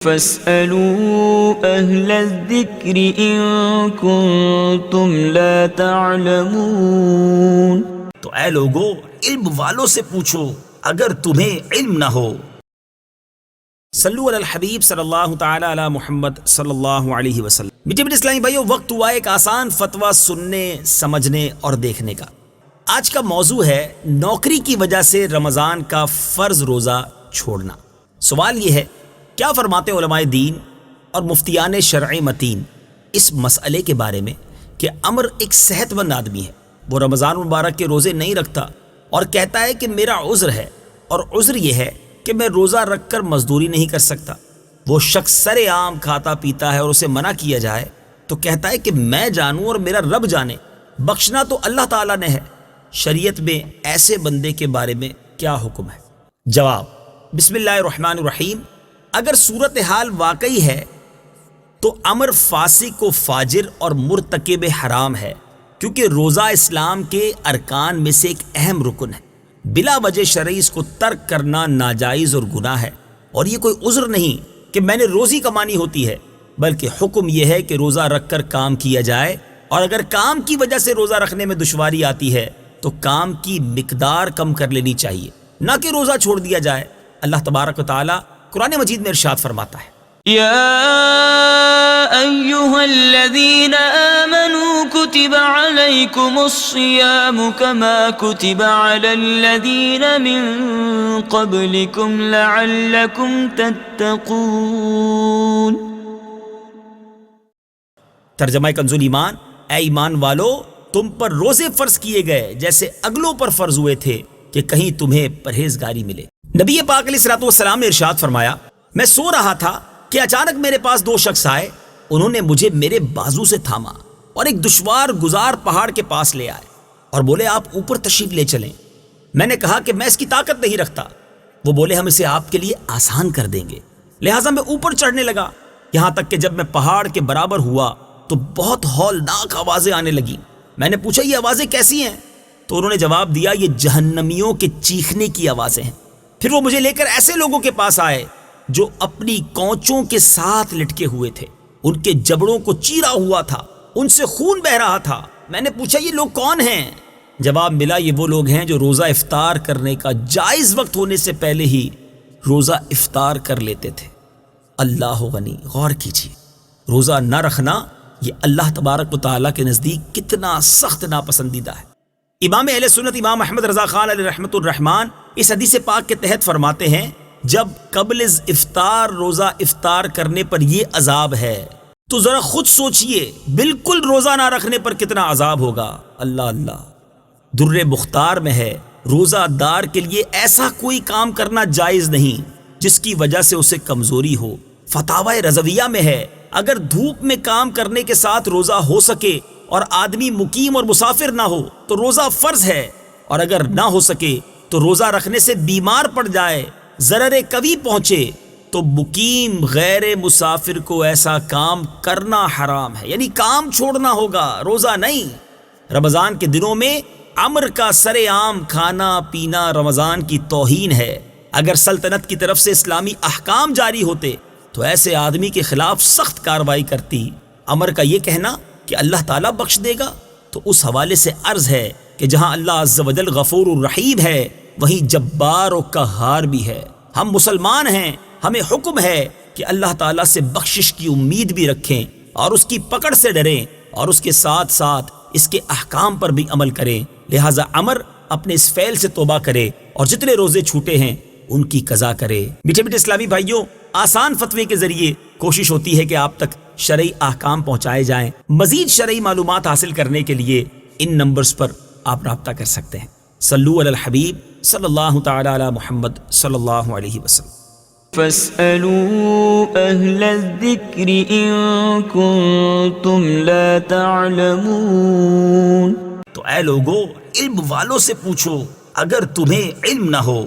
فاسألوا أهل الذكر إن كنتم لا تعلمون۔ تو اے لوگو علم والوں سے پوچھو اگر تمہیں علم نہ ہو۔ صلو علی الحبیب صلی اللہ تعالی علی محمد صلی اللہ علیہ وسلم۔ میٹھے میٹھے اسلامی بھائیو، وقت ہوا ایک آسان فتویٰ سننے، سمجھنے اور دیکھنے کا۔ آج کا موضوع ہے نوکری کی وجہ سے رمضان کا فرض روزہ چھوڑنا۔ سوال یہ ہے، کیا فرماتے علماء دین اور مفتیان شرع متین اس مسئلے کے بارے میں کہ عمر ایک صحت مند آدمی ہے، وہ رمضان مبارک کے روزے نہیں رکھتا اور کہتا ہے کہ میرا عذر ہے، اور عذر یہ ہے کہ میں روزہ رکھ کر مزدوری نہیں کر سکتا۔ وہ شخص سر عام کھاتا پیتا ہے اور اسے منع کیا جائے تو کہتا ہے کہ میں جانوں اور میرا رب جانے، بخشنا تو اللہ تعالیٰ نے ہے۔ شریعت میں ایسے بندے کے بارے میں کیا حکم ہے؟ جواب، بسم اللہ الرحمن الرحیم۔ اگر صورتحال واقعی ہے تو امر فاسق و فاجر اور مرتکب حرام ہے، کیونکہ روزہ اسلام کے ارکان میں سے ایک اہم رکن ہے۔ بلا وجہ شرعی اس کو ترک کرنا ناجائز اور گناہ ہے، اور یہ کوئی عذر نہیں کہ میں نے روزی کمانی ہوتی ہے، بلکہ حکم یہ ہے کہ روزہ رکھ کر کام کیا جائے، اور اگر کام کی وجہ سے روزہ رکھنے میں دشواری آتی ہے تو کام کی مقدار کم کر لینی چاہیے، نہ کہ روزہ چھوڑ دیا جائے۔ اللہ تبارک و تعالی قرآن مجید میں ارشاد فرماتا ہے، يا أيها الذين آمنوا كتب عليكم الصيام كما كتب على الذين من قبلكم لعلكم تتقون۔ ترجمہ کنزول ایمان، اے ایمان والو، تم پر روزے فرض کیے گئے جیسے اگلوں پر فرض ہوئے تھے کہ کہیں تمہیں پرہیزگاری ملے۔ نبی پاک علیہ الصلوۃ والسلام نے ارشاد فرمایا، میں سو رہا تھا کہ اچانک میرے پاس دو شخص آئے، انہوں نے مجھے میرے بازو سے تھاما اور ایک دشوار گزار پہاڑ کے پاس لے آئے اور بولے آپ اوپر تشریف لے چلیں۔ میں نے کہا کہ میں اس کی طاقت نہیں رکھتا۔ وہ بولے ہم اسے آپ کے لیے آسان کر دیں گے۔ لہٰذا میں اوپر چڑھنے لگا، یہاں تک کہ جب میں پہاڑ کے برابر ہوا تو بہت ہولناک آوازیں آنے لگی۔ میں نے پوچھا یہ آوازیں کیسی ہیں؟ تو انہوں نے جواب دیا یہ جہنمیوں کے چیخنے کی آوازیں ہیں۔ پھر وہ مجھے لے کر ایسے لوگوں کے پاس آئے جو اپنی کونچوں کے ساتھ لٹکے ہوئے تھے، ان کے جبڑوں کو چیرا ہوا تھا، ان سے خون بہ رہا تھا۔ میں نے پوچھا یہ لوگ کون ہیں؟ جواب ملا یہ وہ لوگ ہیں جو روزہ افطار کرنے کا جائز وقت ہونے سے پہلے ہی روزہ افطار کر لیتے تھے۔ اللہ غنی، غور کیجیے، روزہ نہ رکھنا یہ اللہ تبارک و تعالیٰ کے نزدیک کتنا سخت ناپسندیدہ ہے۔ امام اہل سنت امام احمد رضا خان علیہ رحمۃ الرحمن اس حدیث پاک کے تحت فرماتے ہیں، جب قبل از افطار روزہ افطار کرنے پر یہ عذاب ہے تو ذرا خود سوچئے بالکل روزہ نہ رکھنے پر کتنا عذاب ہوگا۔ اللہ اللہ، در مختار میں ہے روزہ دار کے لیے ایسا کوئی کام کرنا جائز نہیں جس کی وجہ سے اسے کمزوری ہو۔ فتاوی رضویہ میں ہے اگر دھوپ میں کام کرنے کے ساتھ روزہ ہو سکے اور آدمی مقیم اور مسافر نہ ہو تو روزہ فرض ہے، اور اگر نہ ہو سکے تو روزہ رکھنے سے بیمار پڑ جائے، ضرر قوی پہنچے تو مقیم غیر مسافر کو ایسا کام کرنا حرام ہے، یعنی کام چھوڑنا ہوگا، روزہ نہیں۔ رمضان کے دنوں میں امر کا سر عام کھانا پینا رمضان کی توہین ہے۔ اگر سلطنت کی طرف سے اسلامی احکام جاری ہوتے تو ایسے آدمی کے خلاف سخت کارروائی کرتی۔ امر کا یہ کہنا کہ اللہ تعالیٰ بخش دے گا تو اس حوالے سے عرض ہے کہ جہاں اللہ عز و جل غفور الرحیم ہے وہیں جبار و قہار بھی ہے۔ ہم مسلمان ہیں، ہمیں حکم ہے کہ اللہ تعالیٰ سے بخشش کی امید بھی رکھیں اور اس کی پکڑ سے ڈریں، اور اس کے ساتھ ساتھ اس کے احکام پر بھی عمل کریں۔ لہٰذا عمر اپنے اس فعل سے توبہ کرے اور جتنے روزے چھوٹے ہیں ان کی قضا کرے۔ میٹھے میٹھے اسلامی بھائیوں، آسان فتوے کے ذریعے کوشش ہوتی ہے کہ آپ تک شرعی احکام پہنچائے جائیں۔ مزید شرعی معلومات حاصل کرنے کے لیے ان نمبرز پر آپ رابطہ کر سکتے ہیں۔ صلو علی الحبیب صلی اللہ تعالی علی محمد صلی اللہ علیہ وسلم۔ فاسألوا أهل الذكر إن كنتم لا تعلمون۔ تو اے لوگو علم والوں سے پوچھو اگر تمہیں علم نہ ہو۔